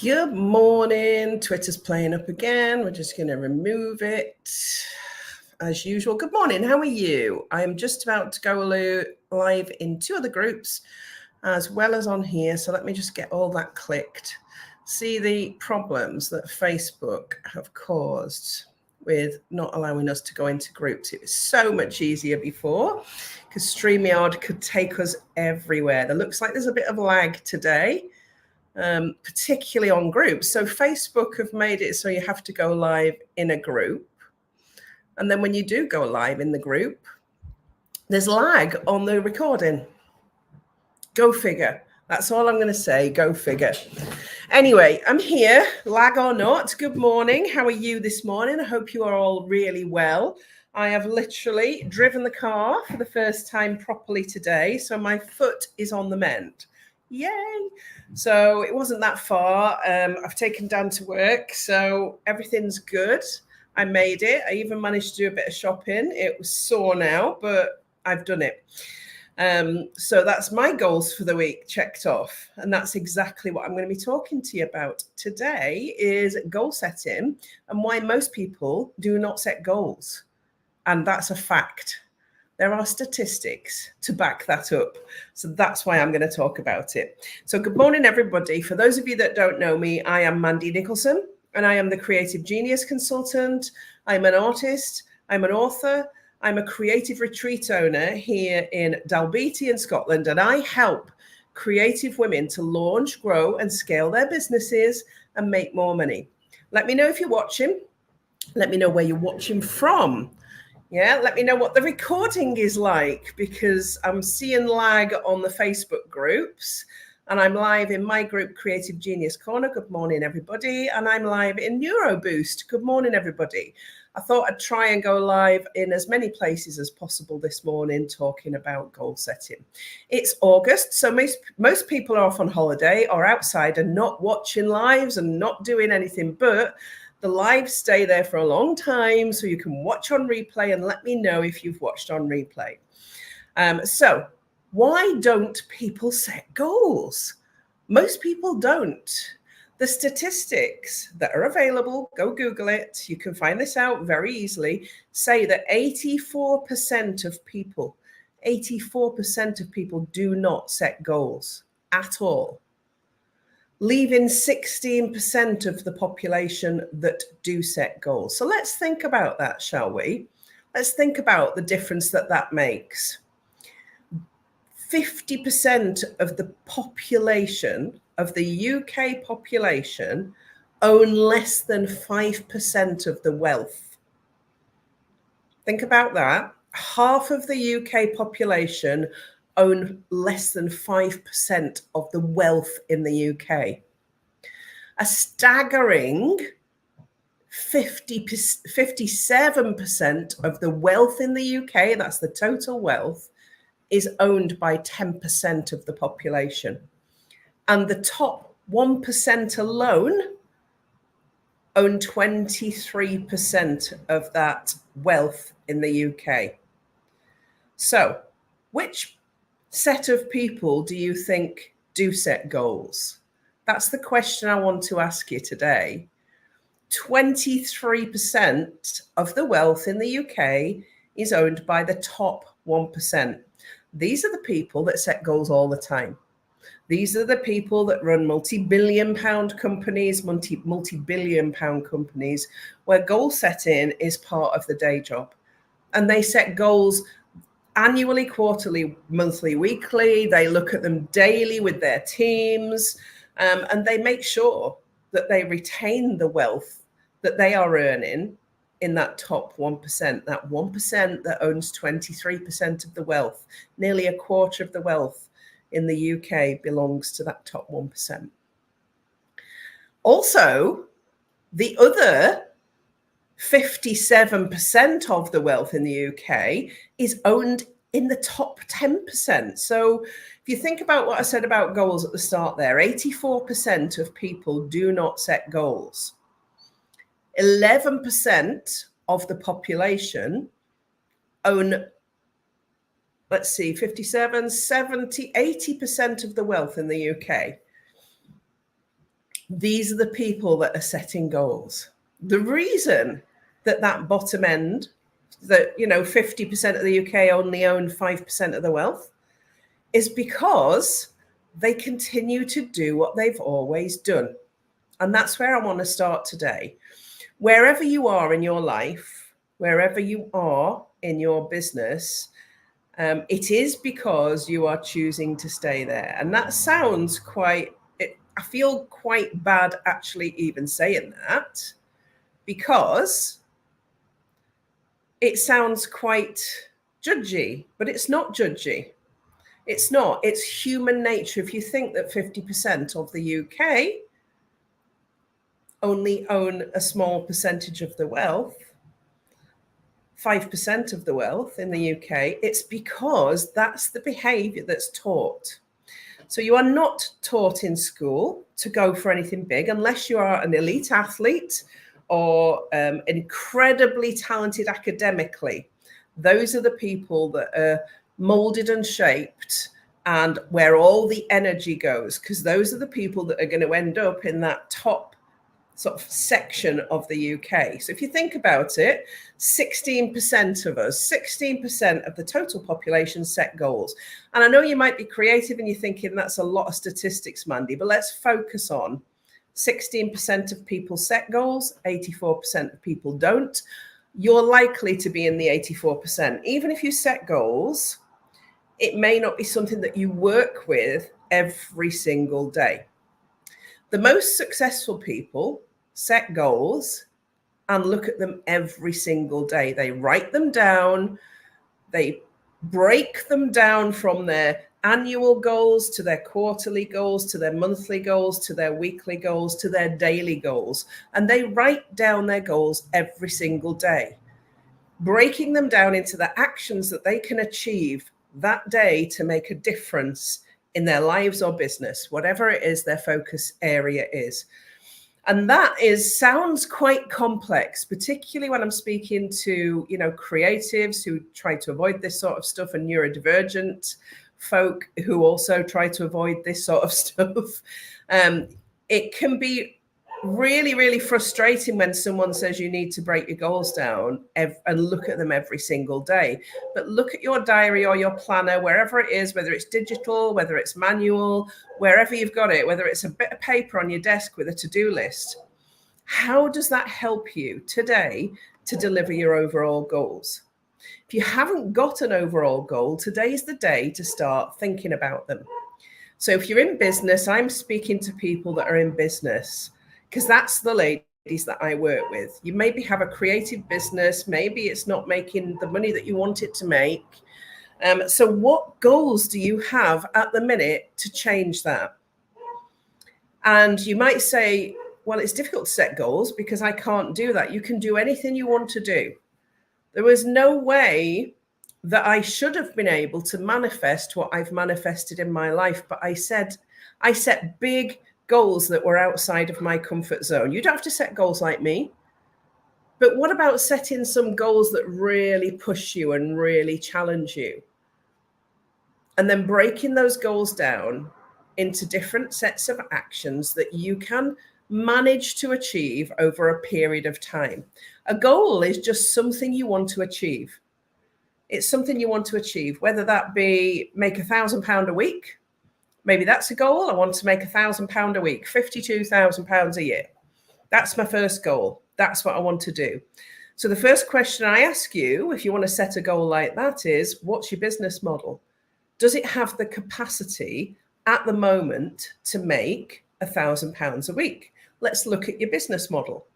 Good morning. Twitter's playing up again. We're just going to remove it as usual. Good morning. How are you? I am just about to go live in two other groups as well as on here. So let me just get all that clicked. See the problems that Facebook have caused with not allowing us to go into groups. It was so much easier before because StreamYard could take us everywhere. There looks like there's a bit of lag today. Particularly on groups. So Facebook have made it so you have to go live in a group. And then when you do go live in the group, there's lag on the recording. Go figure. That's all I'm going to say. Go figure. Anyway, I'm here, lag or not. Good morning. How are you this morning? I hope you are all really well. I have literally driven the car for the first time properly today. So my foot is on the mend. Yay. So it wasn't that far. I've taken Dan to work, so everything's good. I made it. I even managed to do a bit of shopping. It was sore now, but I've done it. So that's my goals for the week checked off. And that's exactly what I'm going to be talking to you about today is goal setting and why most people do not set goals. And that's a fact. There are statistics to back that up. So that's why I'm going to talk about it. So good morning, everybody. For those of you that don't know me, I am Mandy Nicholson, and I am the Creative Genius Consultant. I'm an artist. I'm an author. I'm a creative retreat owner here in Dalbeattie in Scotland, and I help creative women to launch, grow, and scale their businesses and make more money. Let me know if you're watching. Let me know where you're watching from. Yeah, let me know what the recording is like because I'm seeing lag on the Facebook groups and I'm live in my group, Creative Genius Corner. Good morning, everybody. And I'm live in NeuroBoost. Good morning, everybody. I thought I'd try and go live in as many places as possible this morning talking about goal setting. It's August, so most people are off on holiday or outside and not watching lives and not doing anything, but the lives stay there for a long time, so you can watch on replay and let me know if you've watched on replay. So why don't people set goals? Most people don't. The statistics that are available, go Google it, you can find this out very easily, say that 84% of people do not set goals at all, leaving 16% of the population that do set goals. So let's think about that, shall we? Let's think about the difference that makes. 50% of the population, of the UK population, own less than 5% of the wealth. Think about that. Half of the UK population own less than 5% of the wealth in the UK. A staggering 57% of the wealth in the UK, that's the total wealth, is owned by 10% of the population. And the top 1% alone own 23% of that wealth in the UK. So, which set of people do you think do set goals? That's the question I want to ask you today. 23% of the wealth in the UK is owned by the top 1%. These are the people that set goals all the time. These are the people that run multi-billion pound companies, multi-billion pound companies, where goal setting is part of the day job. And they set goals annually, quarterly, monthly, weekly. They look at them daily with their teams, and they make sure that they retain the wealth that they are earning in that top 1%, that 1% that owns 23% of the wealth. Nearly a quarter of the wealth in the UK belongs to that top 1%. Also, the other 57% of the wealth in the UK is owned in the top 10%. So if you think about what I said about goals at the start there, 84% of people do not set goals. 11% of the population own, 57, 70, 80% of the wealth in the UK. these are the people that are setting goals. The reason that bottom end, that 50% of the UK only own 5% of the wealth, is because they continue to do what they've always done. And that's where I want to start today. Wherever you are in your life, wherever you are in your business, it is because you are choosing to stay there. And that sounds I feel quite bad actually even saying that, because it sounds quite judgy, but it's not judgy. It's not. It's human nature. If you think that 50% of the UK only own a small percentage of the wealth, 5% of the wealth in the UK, it's because that's the behavior that's taught. So you are not taught in school to go for anything big unless you are an elite athlete or incredibly talented academically. Those are the people that are molded and shaped and where all the energy goes, because those are the people that are going to end up in that top sort of section of the UK. So if you think about it, 16% of us, 16% of the total population set goals. And I know you might be creative and you're thinking that's a lot of statistics, Mandy, but let's focus on 16% of people set goals, 84% of people don't. You're likely to be in the 84%. Even if you set goals, it may not be something that you work with every single day. The most successful people set goals and look at them every single day. They write them down. They break them down from their annual goals to their quarterly goals, to their monthly goals, to their weekly goals, to their daily goals. And they write down their goals every single day, breaking them down into the actions that they can achieve that day to make a difference in their lives or business, whatever it is their focus area is. And that sounds quite complex, particularly when I'm speaking to, creatives who try to avoid this sort of stuff, and neurodivergent folk who also try to avoid this sort of stuff. It can be really, really frustrating when someone says you need to break your goals down and look at them every single day. But look at your diary or your planner, wherever it is, whether it's digital, whether it's manual, wherever you've got it, whether it's a bit of paper on your desk with a to-do list. How does that help you today to deliver your overall goals? If you haven't got an overall goal, today's the day to start thinking about them. So if you're in business, I'm speaking to people that are in business, because that's the ladies that I work with. You maybe have a creative business, maybe it's not making the money that you want it to make. So what goals do you have at the minute to change that? And you might say, well, it's difficult to set goals because I can't do that. You can do anything you want to do. There was no way that I should have been able to manifest what I've manifested in my life, but I set big goals that were outside of my comfort zone. You don't have to set goals like me, but what about setting some goals that really push you and really challenge you? And then breaking those goals down into different sets of actions that you can manage to achieve over a period of time. A goal is just something you want to achieve. It's something you want to achieve, whether that be make £1,000 a week. Maybe that's a goal. I want to make £1,000 a week, £52,000 a year. That's my first goal. That's what I want to do. So the first question I ask you, if you want to set a goal like that, is what's your business model? Does it have the capacity at the moment to make £1,000 a week? Let's look at your business model.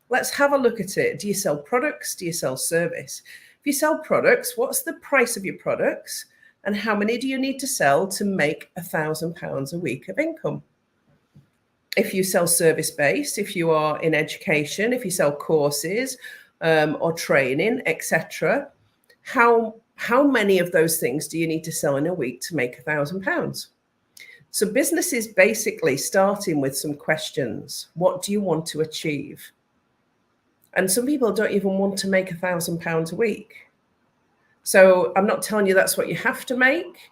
Let's have a look at it. Do you sell products? Do you sell service? If you sell products, what's the price of your products? And how many do you need to sell to make £1,000 a week of income? If you sell service-based, if you are in education, if you sell courses or training, etc., how many of those things do you need to sell in a week to make £1,000? So business is basically starting with some questions. What do you want to achieve? And some people don't even want to make £1,000 a week. So I'm not telling you that's what you have to make,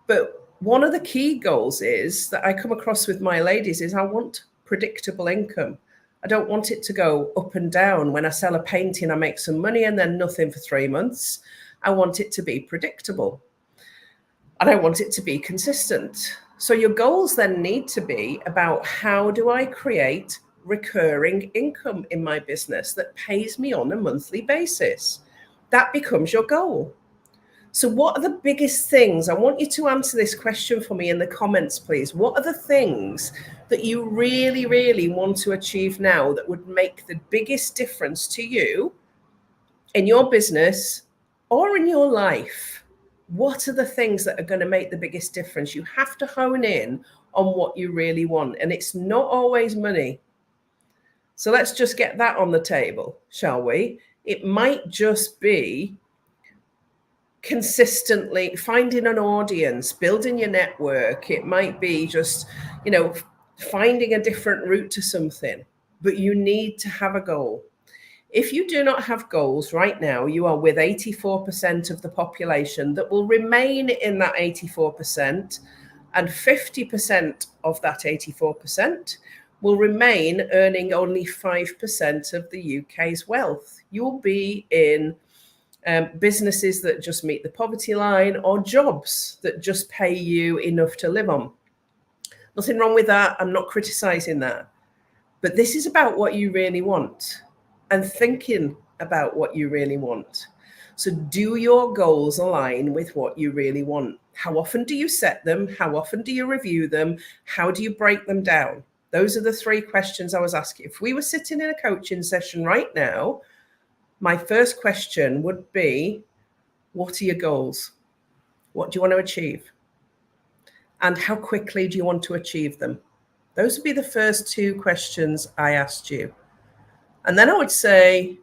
but one of the key goals is that I come across with my ladies is I want predictable income. I don't want it to go up and down. When I sell a painting, I make some money and then nothing for 3 months. I want it to be predictable. And I want it to be consistent. So your goals then need to be about, how do I create recurring income in my business that pays me on a monthly basis? That becomes your goal. So what are the biggest things? I want you to answer this question for me in the comments, please. What are the things that you really, really want to achieve now that would make the biggest difference to you in your business or in your life? What are the things that are going to make the biggest difference? You have to hone in on what you really want. And it's not always money. So let's just get that on the table, shall we? It might just be consistently finding an audience, building your network. It might be just, finding a different route to something, but you need to have a goal. If you do not have goals right now, you are with 84% of the population that will remain in that 84%, and 50% of that 84% will remain earning only 5% of the UK's wealth. You'll be in businesses that just meet the poverty line, or jobs that just pay you enough to live on. Nothing wrong with that. I'm not criticizing that. But this is about what you really want and thinking about what you really want. So do your goals align with what you really want? How often do you set them? How often do you review them? How do you break them down? Those are the 3 questions I was asking. If we were sitting in a coaching session right now, my first question would be, what are your goals? What do you want to achieve? And how quickly do you want to achieve them? Those would be the first 2 questions I asked you. And then I would say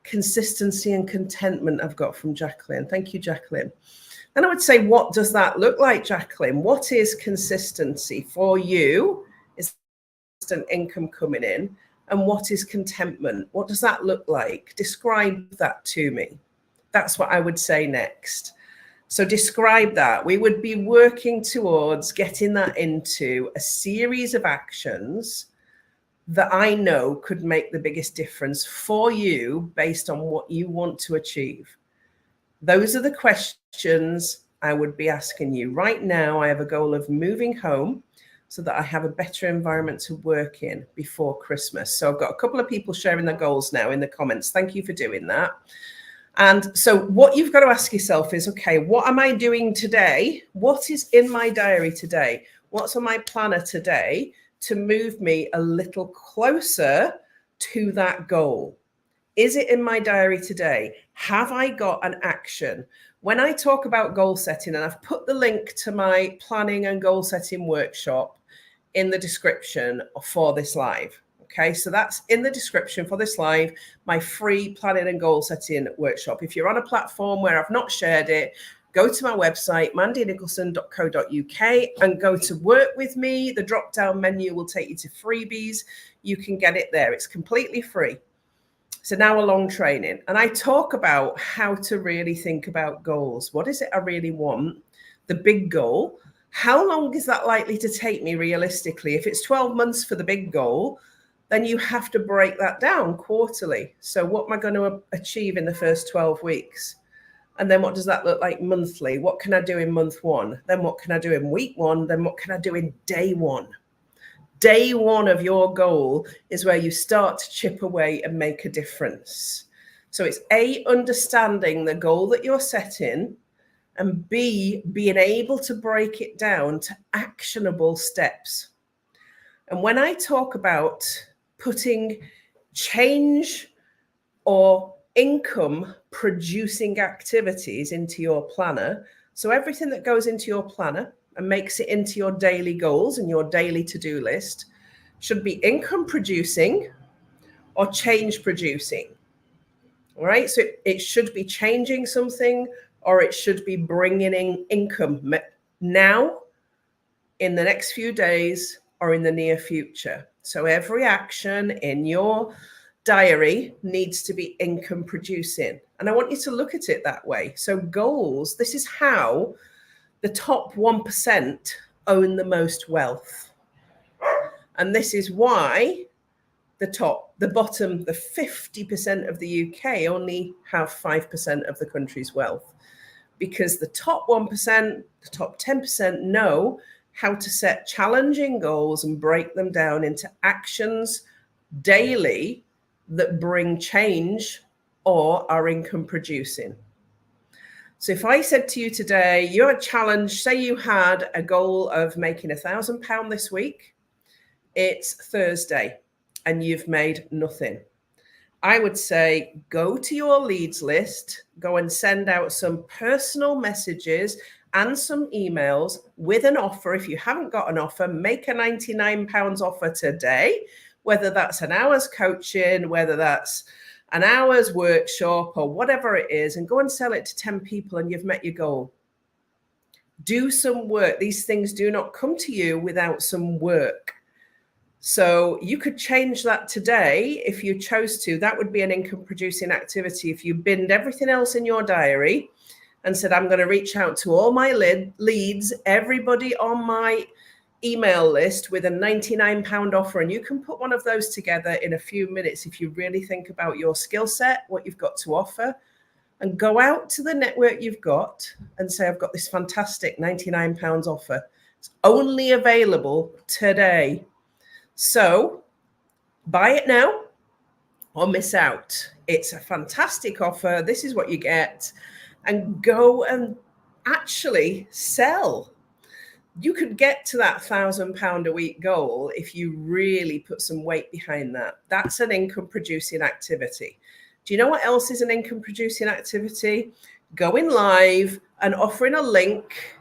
consistency and contentment, I've got from Jacqueline. Thank you, Jacqueline. Then I would say, what does that look like, Jacqueline? What is consistency for you? Is consistent income coming in? And what is contentment? What does that look like? Describe that to me. That's what I would say next. So describe that. We would be working towards getting that into a series of actions that I know could make the biggest difference for you based on what you want to achieve. Those are the questions I would be asking you. Right now, I have a goal of moving home so that I have a better environment to work in before Christmas. So I've got a couple of people sharing their goals now in the comments. Thank you for doing that. And so what you've got to ask yourself is, okay, what am I doing today? What is in my diary today? What's on my planner today to move me a little closer to that goal? Is it in my diary today? Have I got an action? When I talk about goal setting, and I've put the link to my planning and goal setting workshop in the description for this live. Okay, so that's in the description for this live, my free planning and goal setting workshop. If you're on a platform where I've not shared it, go to my website, mandynicholson.co.uk, and go to work with me. The drop down menu will take you to freebies. You can get it there. It's completely free. So now a long training. And I talk about how to really think about goals. What is it I really want? The big goal. How long is that likely to take me realistically? If it's 12 months for the big goal, then you have to break that down quarterly. So what am I going to achieve in the first 12 weeks? And then what does that look like monthly? What can I do in month 1? Then what can I do in week 1? Then what can I do in day 1? Day 1 of your goal is where you start to chip away and make a difference. So it's A, understanding the goal that you're setting, and B, being able to break it down to actionable steps. And when I talk about putting change or income producing activities into your planner, so everything that goes into your planner and makes it into your daily goals and your daily to-do list should be income producing or change producing. All right, so it should be changing something, or it should be bringing in income now, in the next few days, or in the near future. So every action in your diary needs to be income producing. And I want you to look at it that way. So goals, this is how the top 1% own the most wealth. And this is why the bottom, the 50% of the UK only have 5% of the country's wealth, because the top 1%, the top 10% know how to set challenging goals and break them down into actions daily that bring change or are income producing. So if I said to you today, you're challenged, say you had a goal of making £1,000 this week, it's Thursday and you've made nothing. I would say go to your leads list, go and send out some personal messages and some emails with an offer. If you haven't got an offer, make a £99 offer today, whether that's an hour's coaching, whether that's an hour's workshop or whatever it is, and go and sell it to 10 people and you've met your goal. Do some work. These things do not come to you without some work. So you could change that today if you chose to. That would be an income producing activity. If you binned everything else in your diary and said, I'm going to reach out to all my leads, everybody on my email list with a £99 offer, and you can put one of those together in a few minutes if you really think about your skill set, what you've got to offer, and go out to the network you've got and say, I've got this fantastic £99 offer. It's only available today. So buy it now or miss out. It's a fantastic offer. This is what you get. And go and actually sell. You could get to that £1,000 a week goal if you really put some weight behind that. That's an income producing activity. Do you know what else is an income producing activity? Going live and offering a link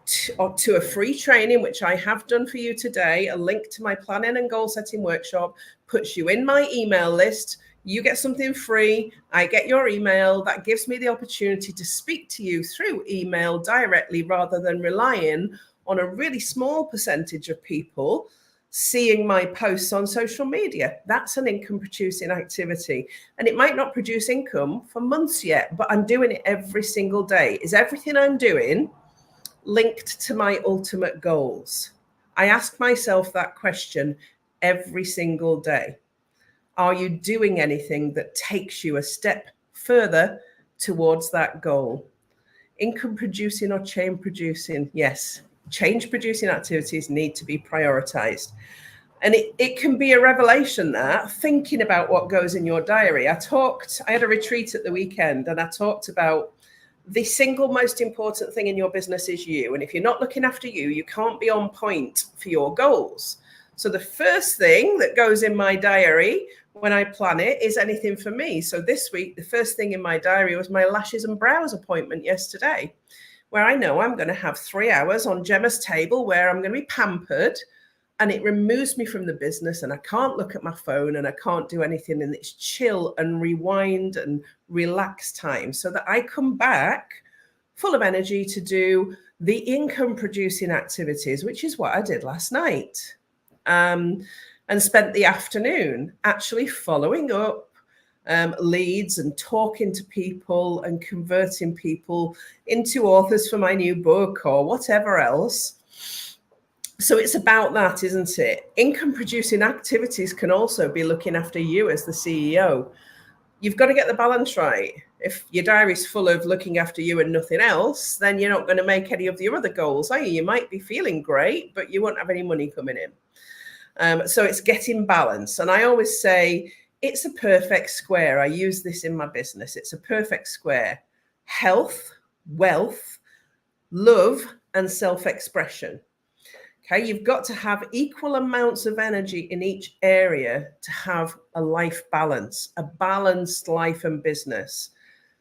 to a free training, which I have done for you today. A link to my planning and goal setting workshop puts you in my email list. You get something free. I get your email. That gives me the opportunity to speak to you through email directly rather than relying on a really small percentage of people seeing my posts on social media. That's an income producing activity. And it might not produce income for months yet, but I'm doing it every single day. Is everything I'm doing linked to my ultimate goals? I ask myself that question every single day. Are you doing anything that takes you a step further towards that goal? Income producing or change producing? Yes. Change producing activities need to be prioritized. And it can be a revelation that thinking about what goes in your diary. I had a retreat at the weekend and I talked about the single most important thing in your business is you. And if you're not looking after you, you can't be on point for your goals. So the first thing that goes in my diary when I plan it is anything for me. So this week, the first thing in my diary was my lashes and brows appointment yesterday, where I know I'm going to have 3 hours on Gemma's table where I'm going to be pampered, and it removes me from the business and I can't look at my phone and I can't do anything, and it's chill and rewind and relax time so that I come back full of energy to do the income producing activities, which is what I did last night. And spent the afternoon actually following up leads and talking to people and converting people into authors for my new book or whatever else. So it's about that, isn't it? Income producing activities can also be looking after you as the CEO. You've got to get the balance right. If your diary's full of looking after you and nothing else, then you're not going to make any of the other goals, are you? You might be feeling great, but you won't have any money coming in. So it's getting balance. And I always say it's a perfect square. I use this in my business. It's a perfect square. Health, wealth, love, and self-expression. Okay, you've got to have equal amounts of energy in each area to have a life balance, a balanced life and business.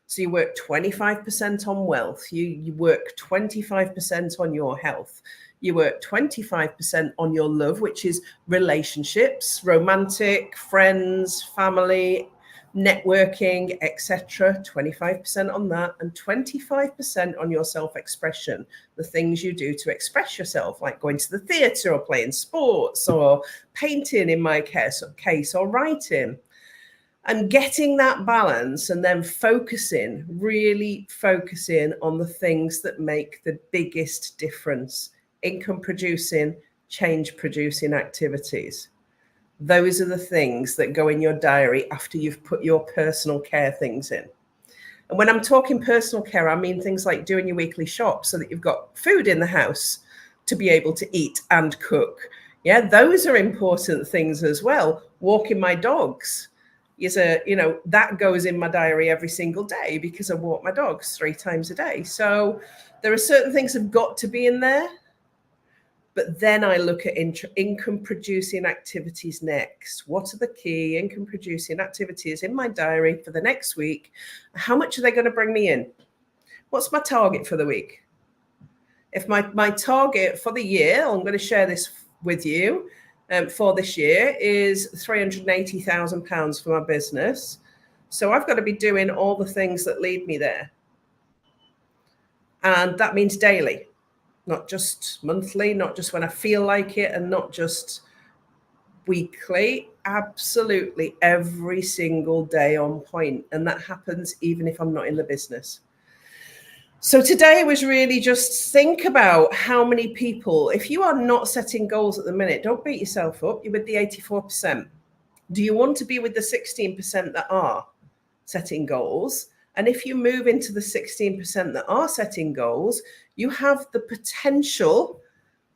So you work 25% on wealth, you work 25% on your health, you work 25% on your love, which is relationships, romantic, friends, family, networking, etc. 25% on that, and 25% on your self-expression, the things you do to express yourself, like going to the theatre or playing sports or painting in my case or writing. And getting that balance and then really focusing on the things that make the biggest difference. Income producing, change producing activities. Those are the things that go in your diary after you've put your personal care things in. And when I'm talking personal care, I mean things like doing your weekly shop so that you've got food in the house to be able to eat and cook. Yeah, those are important things as well. Walking my dogs is that goes in my diary every single day because I walk my dogs 3 times a day. So there are certain things that have got to be in there. But then I look at income producing activities next. What are the key income producing activities in my diary for the next week? How much are they going to bring me in? What's my target for the week? If my target for the year, I'm going to share this with you, for this year is £380,000 for my business. So I've got to be doing all the things that lead me there. And that means daily. Not just monthly, not just when I feel like it, and not just weekly, absolutely every single day on point. And that happens even if I'm not in the business. So today was really just think about how many people, if you are not setting goals at the minute, don't beat yourself up. You're with the 84%. Do you want to be with the 16% that are setting goals? And if you move into the 16% that are setting goals, you have the potential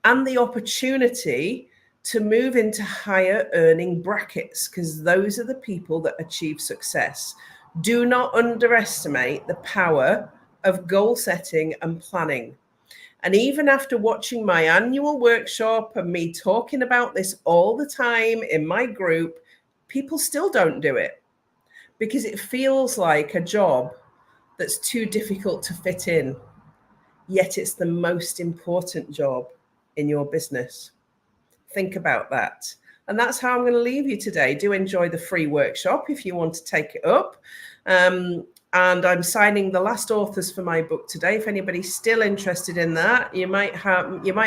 and the opportunity to move into higher earning brackets, because those are the people that achieve success. Do not underestimate the power of goal setting and planning. And even after watching my annual workshop and me talking about this all the time in my group, people still don't do it because it feels like a job that's too difficult to fit in. Yet it's the most important job in your business. Think about that. And that's how I'm going to leave you today. Do enjoy the free workshop if you want to take it up. And I'm signing the last authors for my book today. If anybody's still interested in that, you might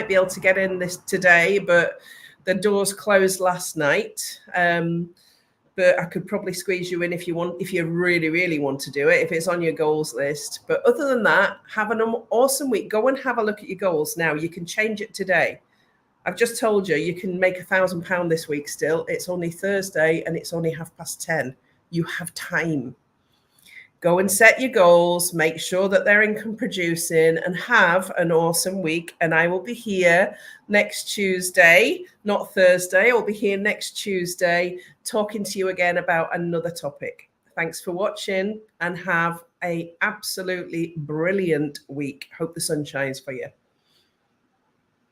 be able to get in this today, but the doors closed last night. But I could probably squeeze you in if you really, really want to do it, if it's on your goals list. But other than that, have an awesome week. Go and have a look at your goals now. You can change it today. I've just told you, you can make £1,000 this week still. It's only Thursday and it's only 10:30. You have time. Go and set your goals, make sure that they're income producing, and have an awesome week. And I will be here next Tuesday, not Thursday. I'll be here next Tuesday talking to you again about another topic. Thanks for watching and have an absolutely brilliant week. Hope the sun shines for you.